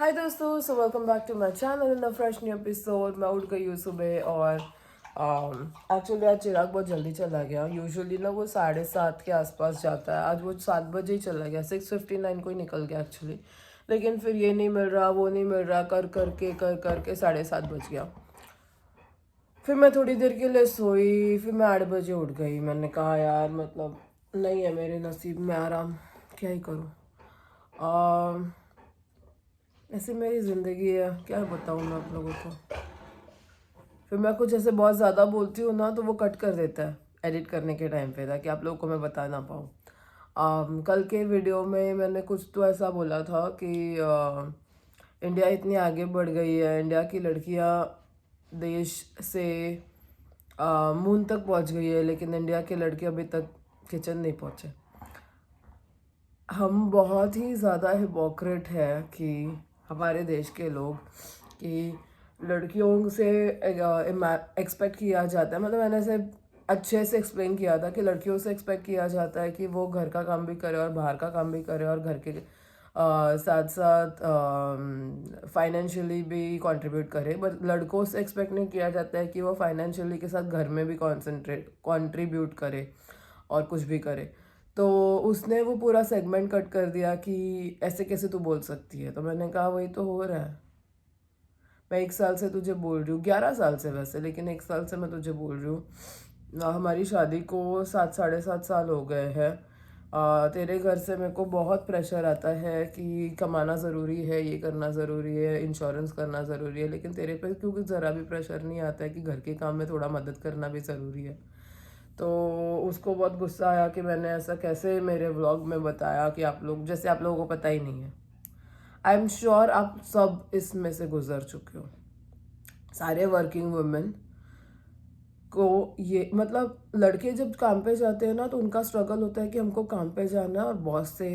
हाय दोस्तों, so welcome back to my channel in a fresh new episode. मैं उठ गई हूँ सुबह और एक्चुअली आज चिराग बहुत जल्दी चला गया। यूजुअली ना वो 7:30 के आसपास जाता है, आज वो 7 बजे ही चला गया। 6:59 को ही निकल गया एक्चुअली, लेकिन फिर ये नहीं मिल रहा वो नहीं मिल रहा, कर करके 7:30 बज गया। फिर मैं थोड़ी देर के लिए सोई, फिर मैं 8 बजे उठ गई। मैंने कहा यार मतलब नहीं है मेरे नसीब में आराम, क्या ही करूँ। ऐसे मेरी ज़िंदगी है, क्या बताऊँ मैं आप लोगों को। फिर मैं कुछ ऐसे बहुत ज़्यादा बोलती हूँ ना तो वो कट कर देता है एडिट करने के टाइम पे, ताकि आप लोगों को मैं बता ना पाऊँ। कल के वीडियो में मैंने कुछ तो ऐसा बोला था कि इंडिया इतनी आगे बढ़ गई है, इंडिया की लड़कियाँ देश से मून तक पहुँच गई है, लेकिन इंडिया के लड़के अभी तक किचन नहीं पहुँचे। हम बहुत ही ज़्यादा हिपोक्रेट है कि हमारे देश के लोग, कि लड़कियों से एक्सपेक्ट किया जाता है, मतलब मैंने ऐसे अच्छे से एक्सप्लेन किया था कि लड़कियों से एक्सपेक्ट किया जाता है कि वो घर का काम भी करे और बाहर का काम भी करे और घर के साथ साथ फाइनेंशियली भी कंट्रीब्यूट करे। बट लड़कों से एक्सपेक्ट नहीं किया जाता है कि वो फाइनेंशियली के साथ घर में भी कंट्रीब्यूट करे और कुछ भी करे। तो उसने वो पूरा सेगमेंट कट कर दिया कि ऐसे कैसे तू बोल सकती है। तो मैंने कहा वही तो हो रहा है। मैं 1 साल से तुझे बोल रही हूँ, 11 साल से वैसे, लेकिन 1 साल से मैं तुझे बोल रही हूँ। हमारी शादी को 7 साढ़े 7 साल हो गए हैं। तेरे घर से मेरे को बहुत प्रेशर आता है कि कमाना ज़रूरी है, ये करना ज़रूरी है, इंश्योरेंस करना ज़रूरी है, लेकिन तेरे पे क्योंकि ज़रा भी प्रेशर नहीं आता है कि घर के काम में थोड़ा मदद करना भी ज़रूरी है। तो उसको बहुत गुस्सा आया कि मैंने ऐसा कैसे मेरे व्लॉग में बताया कि आप लोग, जैसे आप लोगों को पता ही नहीं है। आई एम श्योर आप सब इसमें से गुजर चुके हो। सारे वर्किंग वुमेन को ये, मतलब लड़के जब काम पे जाते हैं ना तो उनका स्ट्रगल होता है कि हमको काम पे जाना है और बॉस से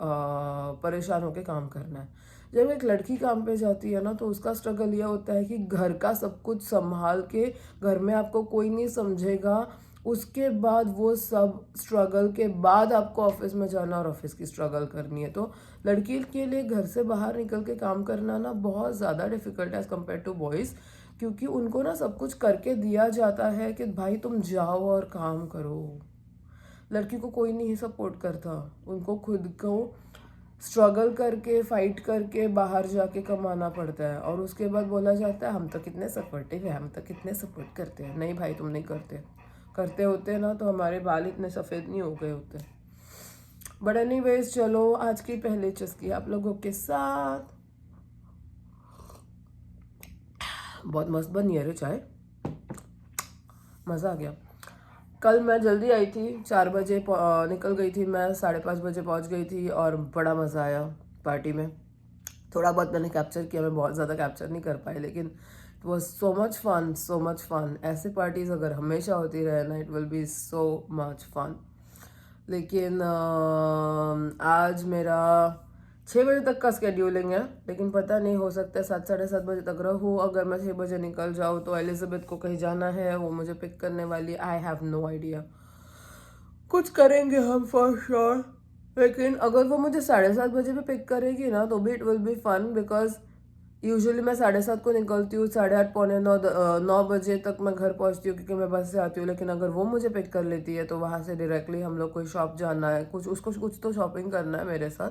परेशान होकर काम करना है। जब एक लड़की काम पे जाती है ना तो उसका स्ट्रगल यह होता है कि घर का सब कुछ संभाल के, घर में आपको कोई नहीं समझेगा, उसके बाद वो सब स्ट्रगल के बाद आपको ऑफिस में जाना और ऑफिस की स्ट्रगल करनी है। तो लड़की के लिए घर से बाहर निकल के काम करना ना बहुत ज़्यादा डिफिकल्ट है एज़ कम्पेयर टू बॉयज़, क्योंकि उनको ना सब कुछ करके दिया जाता है कि भाई तुम जाओ और काम करो। लड़की को कोई नहीं सपोर्ट करता, उनको खुद को स्ट्रगल करके फाइट करके बाहर जाके कमाना पड़ता है। और उसके बाद बोला जाता है हम तो कितने सपोर्टिव है, हम तो कितने सपोर्ट करते हैं। नहीं भाई, तुम नहीं करते। करते होते ना तो हमारे बाल इतने सफ़ेद नहीं हो गए होते। बट एनीवेज, चलो आज की पहली चुस्की आप लोगों के साथ। बहुत मस्त बनी है रे चाय, मज़ा आ गया। कल मैं जल्दी आई थी, 4 बजे निकल गई थी मैं, 5:30 बजे पहुंच गई थी और बड़ा मज़ा आया पार्टी में। थोड़ा बहुत मैंने कैप्चर किया, मैं बहुत ज़्यादा कैप्चर नहीं कर पाई, लेकिन it was so much fun, so much fun. ऐसे पार्टीज़ अगर हमेशा होती रहे ना, it will be so much fun. लेकिन आज मेरा 6 बजे तक का स्केड्यूलिंग है, लेकिन पता नहीं, हो सकता है 7 साढ़े 7 बजे तक रहूँ। अगर मैं 6 बजे निकल जाऊँ तो एलिजाबेथ को कहीं जाना है, वो मुझे पिक करने वाली। आई हैव नो आइडिया, कुछ करेंगे हम फॉर श्योर। लेकिन अगर वो मुझे 7:30 बजे पे पिक करेगी ना तो भी it will be fun, because usually मैं 7:30 को निकलती हूँ, 8:30 पौने 9 9 बजे तक मैं घर पहुँचती हूँ क्योंकि मैं बस से आती हूँ। लेकिन अगर वो मुझे पिक कर लेती है तो वहाँ से डायरेक्टली हम लोग कोई शॉप जाना है, कुछ उसको कुछ तो शॉपिंग करना है मेरे साथ।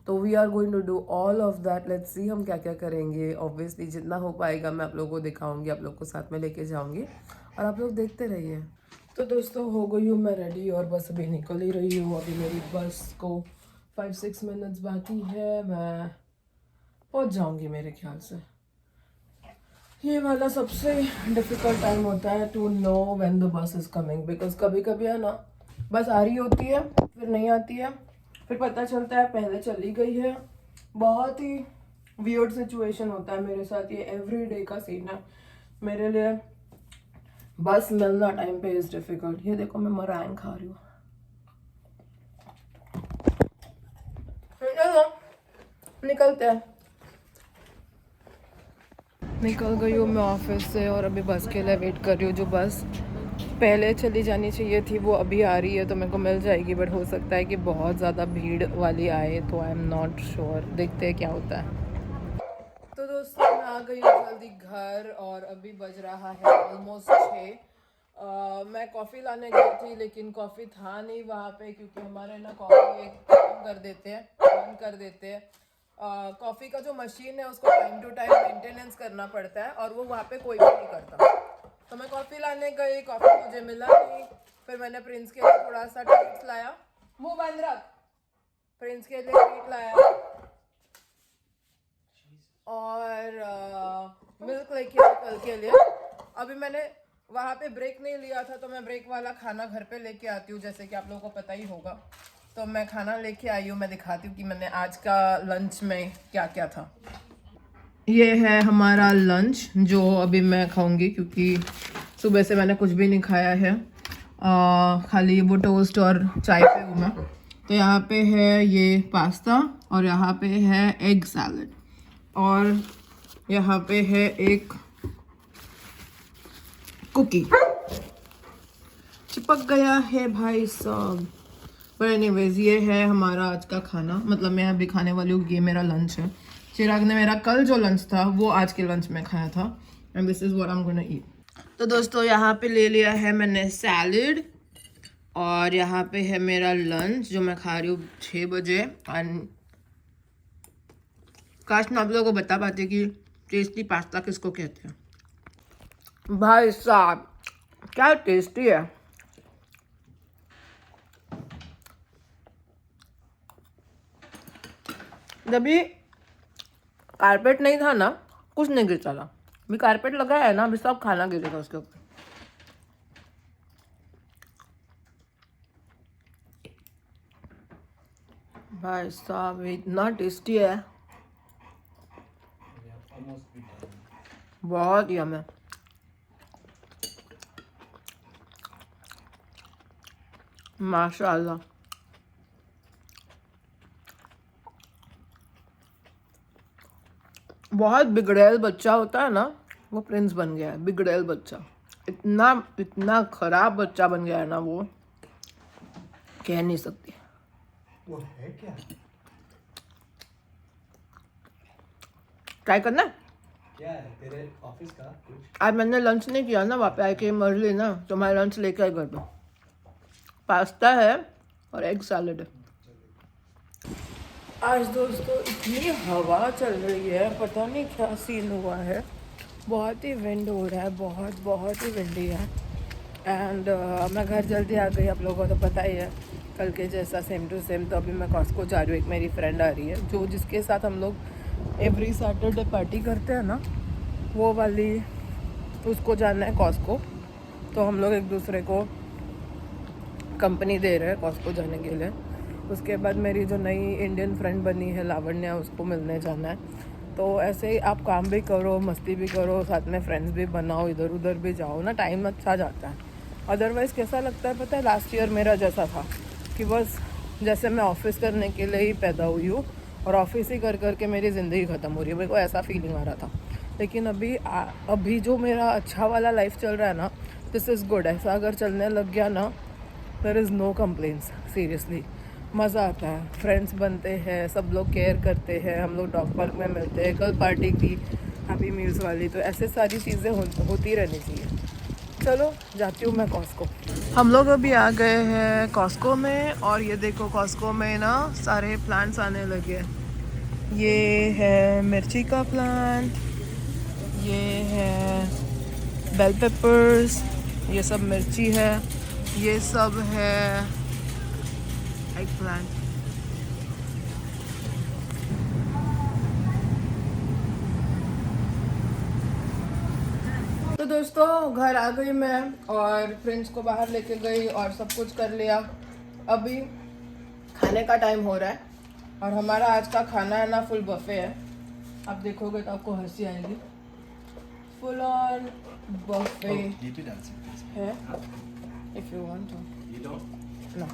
तो we are going to do all of that. Let's see हम क्या क्या करेंगे। ऑब्वियसली जितना हो पाएगा मैं आप लोगों को दिखाऊंगी, आप लोग को साथ में लेके जाऊंगी और आप लोग देखते रहिए। तो दोस्तों हो गई हूँ मैं रेडी और बस अभी निकल ही रही हूँ। अभी मेरी बस को 5-6 मिनट्स बाकी है, मैं पहुँच जाऊँगी मेरे ख्याल से। ये वाला सबसे डिफ़िकल्ट टाइम होता है to know when the bus is coming, because कभी कभी है ना बस आ रही होती है फिर नहीं आती है, फिर पता चलता है पहले चली गई है। बहुत ही वियर्ड सिचुएशन होता है मेरे साथ, ये एवरी डे का सीन है मेरे लिए। बस मिलना टाइम पे इज़ डिफ़िकल्ट। ये देखो मैं मरांग खा रही हूँ। चलो निकलते हैं। निकल गई हूँ मैं ऑफिस से और अभी बस के लिए वेट कर रही हूँ। जो बस पहले चली जानी चाहिए थी वो अभी आ रही है, तो मेरे को मिल जाएगी, बट हो सकता है कि बहुत ज़्यादा भीड़ वाली आए, तो आई एम नॉट श्योर। देखते हैं क्या होता है। दोस्तों मैं आ गई हूँ जल्दी घर और अभी बज रहा है ऑलमोस्ट 6। मैं कॉफ़ी लाने गई थी लेकिन कॉफ़ी था नहीं वहाँ पे, क्योंकि हमारे ना कॉफ़ी एक बंद कर देते हैं। कॉफ़ी का जो मशीन है उसको टाइम टू टाइम मेंटेनेंस करना पड़ता है और वो वहाँ पे कोई भी नहीं करता। तो मैं कॉफ़ी लाने गई, कॉफ़ी मुझे मिला नहीं। फिर मैंने प्रिंस के लिए थोड़ा सा ट्रीट लाया, मुँह बंद रख। प्रिंस के लिए ट्रीट लाया और मिल्क लेके आई कल के लिए। अभी मैंने वहाँ पे ब्रेक नहीं लिया था, तो मैं ब्रेक वाला खाना घर पे लेके आती हूँ, जैसे कि आप लोगों को पता ही होगा। तो मैं खाना लेके आई हूँ, मैं दिखाती हूँ कि मैंने आज का लंच में क्या क्या था। ये है हमारा लंच जो अभी मैं खाऊंगी, क्योंकि सुबह से मैंने कुछ भी नहीं खाया है। खाली वो टोस्ट और चाय पे हूँ मैं। तो यहाँ पे है ये पास्ता और यहाँ पे है एग सैलड और यहाँ पे है एक कुकी। चिपक गया है भाई साहब। पर एनीवेज ये है हमारा आज का खाना, मतलब मैं अभी खाने वाली हूँ। ये मेरा लंच है। चिराग ने मेरा कल जो लंच था वो आज के लंच में खाया था and this is what I am gonna ईट। तो दोस्तों यहाँ पे ले लिया है मैंने सैलड और यहाँ पे है मेरा लंच जो मैं खा रही हूँ 6 बजे। एंड काश मैं आप लोगों को बता पाती कि टेस्टी पास्ता किसको कहते हैं। भाई साहब क्या टेस्टी है। जब भी कारपेट नहीं था ना, कुछ नहीं गिर चला। अभी कारपेट लगा है ना, अभी सब खाना गिरेगा उसके ऊपर। भाई साहब इतना टेस्टी है, बहुत यम है। माशाल्लाह। बहुत बिगड़ैल बच्चा होता है ना, वो प्रिंस बन गया है। बिगड़ैल बच्चा, इतना इतना खराब बच्चा बन गया है ना, वो कह नहीं सकती। वो है क्या? ट्राई करना। क्या है तेरे ऑफिस का कुछ? आज मैंने लंच नहीं किया ना, वहाँ पे आके मर ली ना, तो मैं लंच लेकर आई घर पे। पास्ता है और एग सैलड है। आज दोस्तों इतनी हवा चल रही है, पता नहीं क्या सीन हुआ है। बहुत ही विंड हो रहा है, बहुत बहुत ही विंडी है। एंड मैं घर जल्दी आ गई, आप लोगों को तो पता ही है कल के जैसा सेम टू सेम। तो अभी मैं कॉस्को जा रही हूँ। एक मेरी फ्रेंड आ रही है जो जिसके साथ हम लोग एवरी सैटरडे पार्टी करते हैं ना, वो वाली उसको जाना है कॉस्को। तो हम लोग एक दूसरे को कंपनी दे रहे हैं कॉस्को जाने के लिए। उसके बाद मेरी जो नई इंडियन फ्रेंड बनी है लावण्या, उसको मिलने जाना है। तो ऐसे ही आप काम भी करो, मस्ती भी करो, साथ में फ्रेंड्स भी बनाओ, इधर उधर भी जाओ ना, टाइम अच्छा जाता है। अदरवाइज़ कैसा लगता है पता है, लास्ट ईयर मेरा जैसा था कि बस जैसे मैं ऑफिस करने के लिए ही पैदा हुई हूँ और ऑफिस ही कर करके मेरी ज़िंदगी ख़त्म हो रही है। मेरे को ऐसा फीलिंग आ रहा था। लेकिन अभी जो मेरा अच्छा वाला लाइफ चल रहा है ना, दिस इज़ गुड। ऐसा अगर चलने लग गया ना, there is no complaints. Seriously मज़ा आता है, फ्रेंड्स बनते हैं, सब लोग केयर करते हैं, हम लोग डॉग पार्क में मिलते हैं। कल पार्टी की हैप्पी मील्स वाली, तो ऐसे सारी चीज़ें होती रहनी चाहिए। चलो जाती हूँ मैं कॉस्को। हम लोग अभी आ गए हैं कॉस्को में और ये देखो कॉस्को में ना सारे प्लांट्स आने लगे। ये है मिर्ची का प्लांट, ये है बेल पेपर्स, ये सब मिर्ची है, ये सब है एग प्लांट। तो दोस्तों घर आ गई मैं और प्रिंस को बाहर लेके गई और सब कुछ कर लिया। अभी खाने का टाइम हो रहा है और हमारा आज का खाना है ना फुल बफे है। आप देखोगे तो आपको हंसी आएगी। फुल ऑन बफे है, if you want to. No,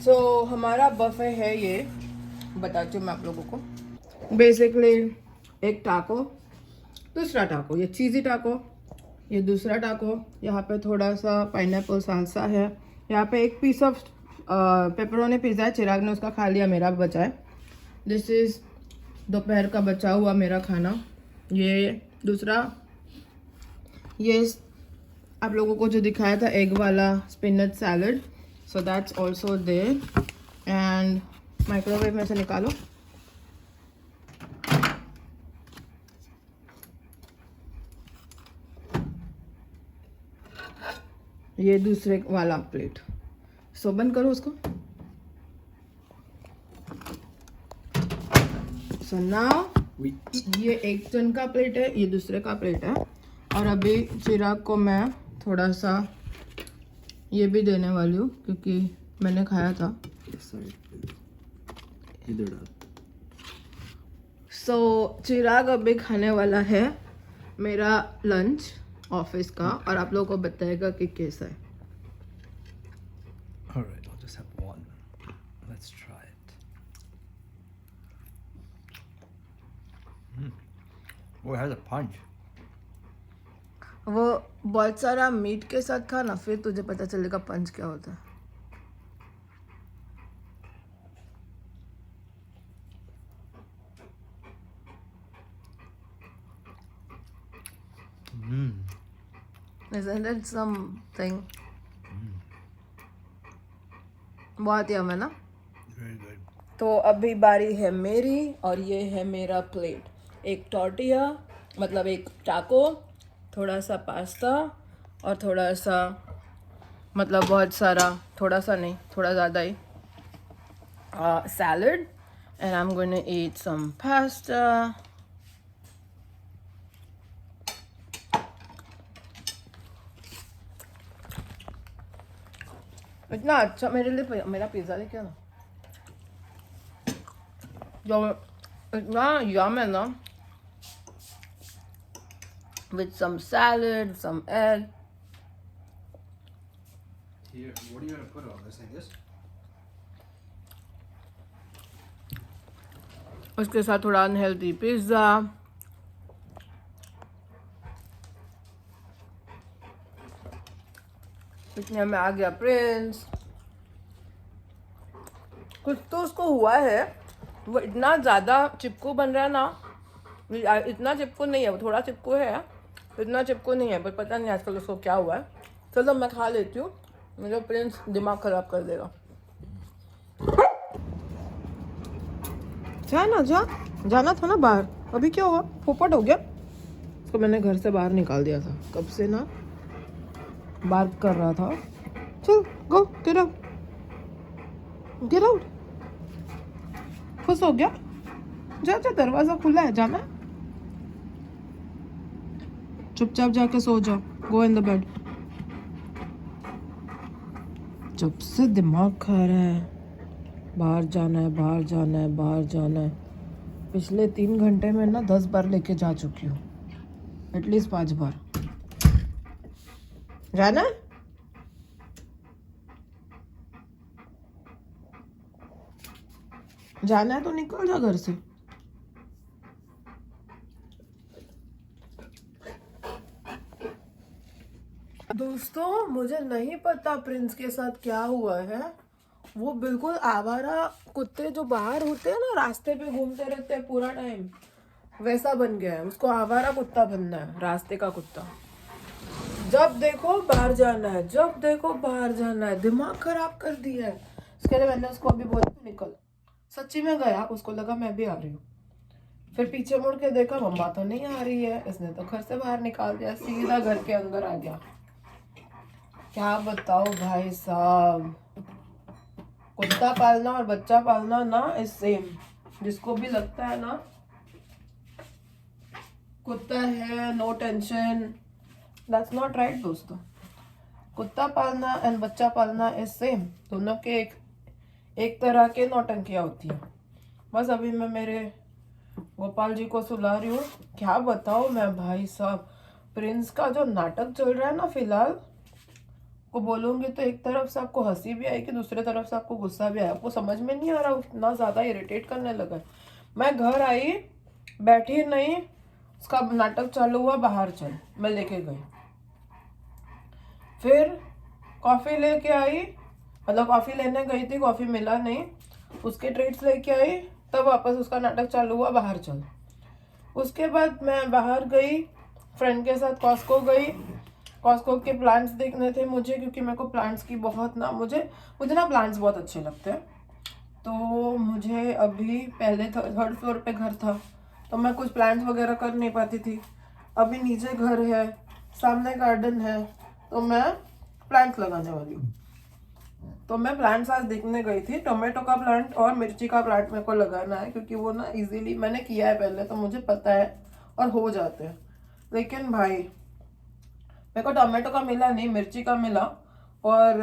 so हमारा बफे है ये, बताती हूँ मैं आप लोगों को। बेसिकली एक टाको, दूसरा टाको, ये चीज़ी टाको, ये दूसरा टाको, यहाँ पे थोड़ा सा पाइनएप्पल साल्सा है, यहाँ पे एक पीस ऑफ पेपरोनी पिज़्ज़ा है, चिराग ने उसका खा लिया, मेरा बचा है। दिस इज़ दोपहर का बचा हुआ मेरा खाना। ये दूसरा, ये आप लोगों को जो दिखाया था एग वाला spinach salad, so that's also there. And microwave में से निकालो। ये दूसरे वाला प्लेट, सो बंद करो उसको। सो नाउ ये एक जन का प्लेट है, ये दूसरे का प्लेट है। और अभी चिराग को मैं थोड़ा सा ये भी देने वाली हूँ क्योंकि मैंने खाया था। इधर डाल। सो चिराग अभी खाने वाला है मेरा लंच ऑफिस का, और आप लोगों को बताएगा कि कैसा है। Alright, I'll just have one. Let's try it. Oh, it has a punch. वो बहुत सारा मीट के साथ खा ना, फिर तुझे पता चलेगा पंच क्या होता है। Isn't it something? बहुत यम है ना। Very good. तो अभी बारी है मेरी, और ये है मेरा प्लेट। एक टॉर्टिया, मतलब एक टाको, थोड़ा सा पास्ता, और थोड़ा सा, मतलब बहुत सारा, थोड़ा सा नहीं, थोड़ा ज़्यादा ही salad. And I am going to eat some pasta. इतना अच्छा मेरे लिए मेरा पिज़्ज़ा लेके आना, जो इतना यम है ना, with some salad, some egg. Here, what are you gonna put on this? Like this? उसके साथ थोड़ा अनहेल्दी पिज़्ज़ा। इतने में आ गया प्रिंस। कुछ तो उसको हुआ है, वो इतना ज़्यादा चिपकू बन रहा है ना। इतना चिपकू नहीं है, वो थोड़ा चिपकू है, इतना चिपकू नहीं है, पर पता नहीं आजकल उसको क्या हुआ है। चलो मैं खा लेती हूँ, मेरा प्रिंस दिमाग ख़राब कर देगा। जा ना, जाना था ना बाहर, अभी क्या हुआ? पोपट हो गया। उसको मैंने घर से बाहर निकाल दिया था, कब से ना बार्क कर रहा था। चल गो, गेट आउट, गेट आउट। खुश हो गया? जा, दरवाजा खुला है, जाना। चुपचाप जाके सो जाओ, गो इन द बेड। जब से दिमाग खा रहा है, बाहर जाना है, बाहर जाना है, बाहर जाना है। पिछले 3 घंटे में ना 10 बार लेके जा चुकी हूँ, एटलीस्ट 5 बार। जाना है? जाना है तो निकल जा घर से। दोस्तों, मुझे नहीं पता प्रिंस के साथ क्या हुआ है। वो बिल्कुल आवारा कुत्ते जो बाहर होते हैं ना, रास्ते पे घूमते रहते हैं पूरा टाइम, वैसा बन गया है। उसको आवारा कुत्ता बनना है, रास्ते का कुत्ता। जब देखो बाहर जाना है, जब देखो बाहर जाना है, दिमाग खराब कर दिया है। उसके लिए मैंने उसको अभी बोला निकल। सच्ची में गया, उसको लगा मैं भी आ रही हूँ। फिर पीछे मुड़ के देखा, मम्मा तो नहीं आ रही है। इसने तो घर से बाहर निकाल दिया, सीधा घर के अंदर आ गया। क्या बताओ भाई साहब, कुत्ता पालना और बच्चा पालना ना इज सेम। जिसको भी लगता है ना कुत्ता है no tension, that's not right दोस्तों। कुत्ता पालना एंड बच्चा पालना इज सेम। दोनों के एक तरह के नौटंकियाँ होती है। बस अभी मैं मेरे गोपाल जी को सुला रही हूँ। क्या बताओ मैं भाई साहब, प्रिंस का जो नाटक चल रहा है ना फिलहाल, को बोलूँगी तो एक तरफ से आपको हंसी भी आएगी, दूसरे तरफ से आपको गुस्सा भी आया। आपको समझ में नहीं आ रहा, इतना ज़्यादा इरिटेट करने लगा। मैं घर आई, बैठी नहीं, उसका नाटक चालू हुआ, बाहर चल, मैं लेके गई। फिर कॉफ़ी लेके आई, मतलब कॉफ़ी लेने गई थी, कॉफ़ी मिला नहीं, उसके ट्रीट्स लेके आई, तब वापस उसका नाटक चालू हुआ बाहर चल। उसके बाद मैं बाहर गई फ्रेंड के साथ, कॉस्को गई। कॉस्को के प्लांट्स देखने थे मुझे, क्योंकि मेरे को प्लांट्स की बहुत ना मुझे ना प्लांट्स बहुत अच्छे लगते हैं। तो मुझे अभी पहले थर्ड फ्लोर पे घर था तो मैं कुछ प्लांट्स वगैरह कर नहीं पाती थी। अभी नीचे घर है, सामने गार्डन है, तो मैं प्लांट्स लगाने वाली हूँ। तो मैं प्लांट्स आज देखने गई थी। टोमेटो का प्लांट और मिर्ची का प्लांट मेरे को लगाना है, क्योंकि वो ना इजीली मैंने किया है पहले, तो मुझे पता है और हो जाते हैं। लेकिन भाई मेरे को टोमेटो का मिला नहीं, मिर्ची का मिला और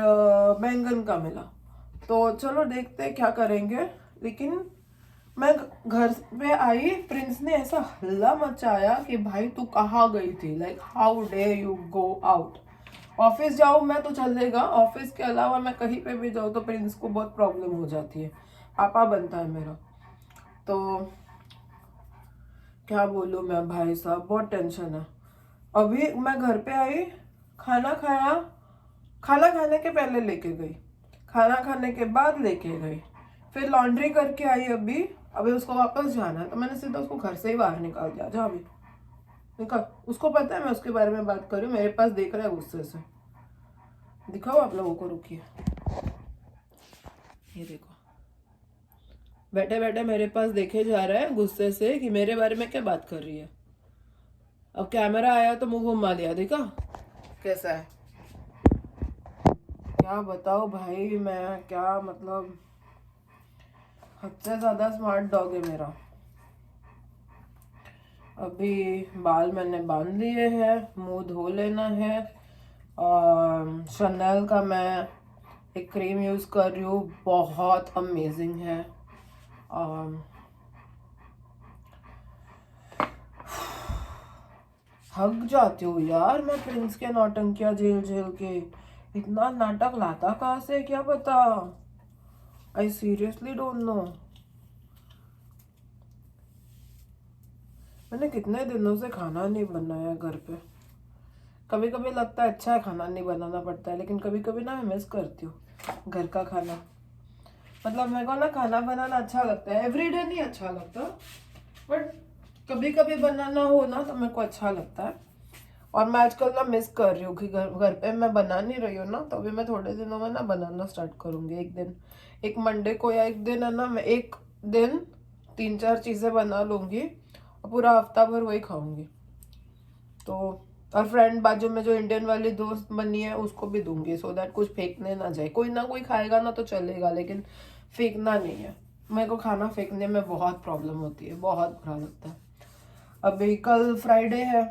बैंगन का मिला। तो चलो देखते हैं क्या करेंगे। लेकिन मैं घर पे आई, प्रिंस ने ऐसा हल्ला मचाया कि भाई तू कहाँ गई थी, like how day you go out. Office जाऊँ मैं तो चलेगा, ऑफिस के अलावा मैं कहीं पे भी जाऊँ तो प्रिंस को बहुत प्रॉब्लम हो जाती है, पापा बनता है मेरा। तो क्या बोलूँ मैं भाई साहब, बहुत टेंशन है। अभी मैं घर पे आई, खाना खाया, खाना खाने के पहले लेके गई, खाना खाने के बाद लेके गई, फिर लॉन्ड्री करके आई। अभी उसको वापस जाना है, तो मैंने सीधा उसको घर से ही बाहर निकाल दिया, जा अभी निकल। उसको पता है मैं उसके बारे में बात कर रही हूँ, मेरे पास देख रहा है गुस्से से। दिखाओ आप लोगों को, रुकिए, ये देखो, बैठे बैठे मेरे पास देखे जा रहा है गुस्से से कि मेरे बारे में क्या बात कर रही है। अब कैमरा आया तो मुंह घुमा लिया, देखा कैसा है। क्या बताओ भाई, मैं क्या मतलब हद से ज्यादा स्मार्ट डॉग है मेरा। अभी बाल मैंने बांध लिए हैं, मुंह धो लेना है। शनेल का मैं एक क्रीम यूज कर रही हूँ, बहुत अमेजिंग है। थक जाती हूँ यार मैं प्रिंस के नौटंकियां झेल झेल के। इतना नाटक लाता कहाँ से, क्या पता। I seriously don't know. मैंने कितने दिनों से खाना नहीं बनाया घर पे। कभी कभी लगता है अच्छा है खाना नहीं बनाना पड़ता है, लेकिन कभी कभी ना मैं मिस करती हूँ घर का खाना। मतलब मेरे को ना खाना बनाना अच्छा लगता है, एवरीडे नहीं अच्छा लगता, बट कभी कभी बनाना हो ना तो मेरे को अच्छा लगता है। और मैं आजकल ना मिस कर रही हूँ कि घर पे मैं बना नहीं रही हूँ ना, तो अभी मैं थोड़े दिनों में ना बनाना स्टार्ट करूँगी। एक दिन, एक मंडे को या एक दिन है ना, मैं एक दिन 3-4 चीज़ें बना लूँगी और पूरा हफ्ता भर वही खाऊंगी। तो और फ्रेंड बाजू में जो इंडियन वाली दोस्त बनी है उसको भी दूंगी, सो दैट कुछ फेंकने ना जाए। कोई ना कोई खाएगा ना तो चलेगा, लेकिन फेंकना नहीं है। मेरे को खाना फेंकने में बहुत प्रॉब्लम होती है, बहुत बुरा लगता है। अभी कल फ्राइडे है,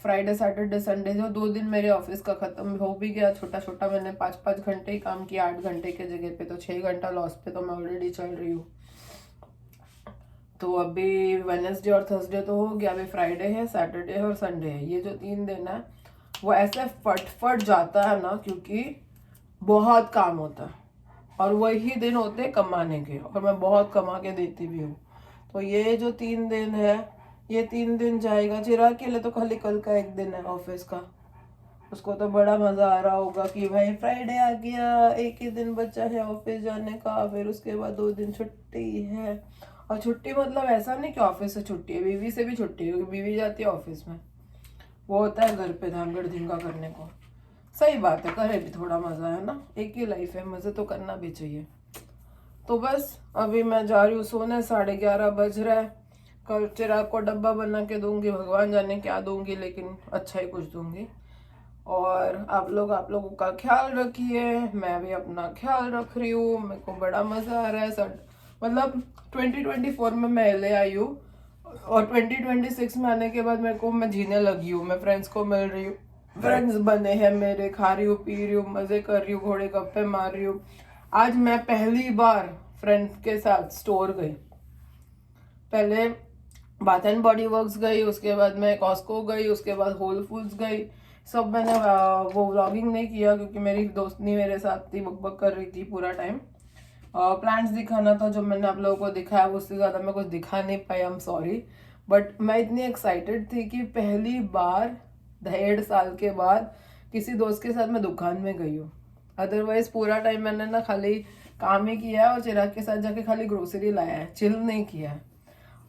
फ्राइडे सैटरडे संडे जो 2 दिन मेरे ऑफिस का खत्म हो भी गया। छोटा छोटा मैंने 5-5 घंटे ही काम किया, 8 घंटे के जगह पे तो 6 घंटा लॉस पे तो मैं ऑलरेडी चल रही हूँ। तो अभी वेडनेसडे और थर्सडे तो हो गया, अभी फ्राइडे है, सैटरडे है और संडे है। ये जो 3 दिन है वो ऐसे फट जाता है ना, क्योंकि बहुत काम होता है और वही दिन होते हैं कमाने के, और मैं बहुत कमा के देती भी हूँ। तो ये जो 3 दिन है, ये 3 दिन जाएगा। चिराग के लिए तो खाली कल का एक दिन है ऑफिस का, उसको तो बड़ा मजा आ रहा होगा कि भाई फ्राइडे आ गया, एक ही दिन बचा है ऑफिस जाने का, फिर उसके बाद 2 दिन छुट्टी है। और छुट्टी मतलब ऐसा नहीं कि ऑफिस से छुट्टी है, बीवी से भी छुट्टी है, क्योंकि बीवी जाती है ऑफिस में, वो होता है घर पे धांगड़ धिंगा करने को। सही बात है, करे भी थोड़ा मजा है ना, एक ही लाइफ है, मजे तो करना भी चाहिए। तो बस अभी मैं जा रही हूँ सोने, 11:30 बज रहा है। कल चिराग को डब्बा बना के दूंगी, भगवान जाने क्या दूंगी, लेकिन अच्छा ही कुछ दूंगी। और आप लोगों का ख्याल रखिए, मैं भी अपना ख्याल रख रही हूँ। मेरे को बड़ा मजा आ रहा है सर, मतलब 2024 में मैं LA आई हूँ और 2026 में आने के बाद मेरे को मैं जीने लगी हूँ। मैं फ्रेंड्स को मिल रही हूँ, फ्रेंड्स बने हैं मेरे, खा रही हूँ, पी रही हूँ, मजे कर रही हूँ, घोड़े गप्पे मार रही हूँ। आज मैं पहली बार फ्रेंड्स के साथ स्टोर गई। पहले बाथ एंड बॉडी वर्क्स गई, उसके बाद मैं कॉस्को गई, उसके बाद होल फूड्स गई। सब मैंने वो व्लॉगिंग नहीं किया क्योंकि मेरी दोस्त नहीं मेरे साथ थी, बकबक कर रही थी पूरा टाइम। प्लांट्स दिखाना था जो मैंने आप लोगों को दिखाया, उससे ज़्यादा मैं कुछ दिखा नहीं पाई, आई एम सॉरी। बट मैं इतनी एक्साइटेड थी कि पहली बार 1.5 साल के बाद किसी दोस्त के साथ मैं दुकान में गई हूँ। अदरवाइज पूरा टाइम मैंने ना खाली काम ही किया है और चिराग के साथ जाके खाली ग्रोसरी लाया है, चिल नहीं किया है।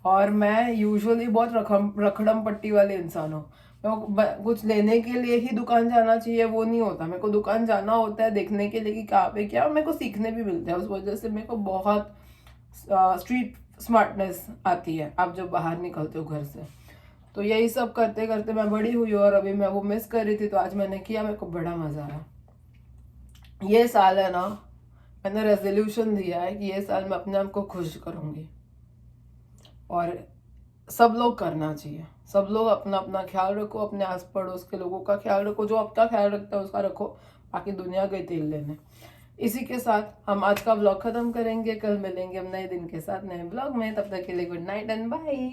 और मैं यूजुअली बहुत रखड़म पट्टी वाले इंसान हूँ। कुछ लेने के लिए ही दुकान जाना चाहिए वो नहीं होता, मेरे को दुकान जाना होता है देखने के लिए कि कहाँ पे क्या, और मेरे को सीखने भी मिलता है। उस वजह से मेरे को बहुत स्ट्रीट स्मार्टनेस आती है आप जब बाहर निकलते हो घर से। तो यही सब करते करते मैं बड़ी हुई और अभी मैं वो मिस कर रही थी, तो आज मैंने किया, मेरे को बड़ा मज़ा आया। ये साल है ना, मैंने रेजोल्यूशन दिया है कि ये साल मैं अपने आप को खुश करूँगी। और सब लोग करना चाहिए, सब लोग अपना अपना ख्याल रखो, अपने आस पड़ोस के लोगों का ख्याल रखो, जो आपका ख्याल रखता है उसका रखो, बाकी दुनिया गई तेल लेने। इसी के साथ हम आज का व्लॉग खत्म करेंगे, कल मिलेंगे हम नए दिन के साथ नए व्लॉग में। तब तक के लिए गुड नाइट एंड बाय।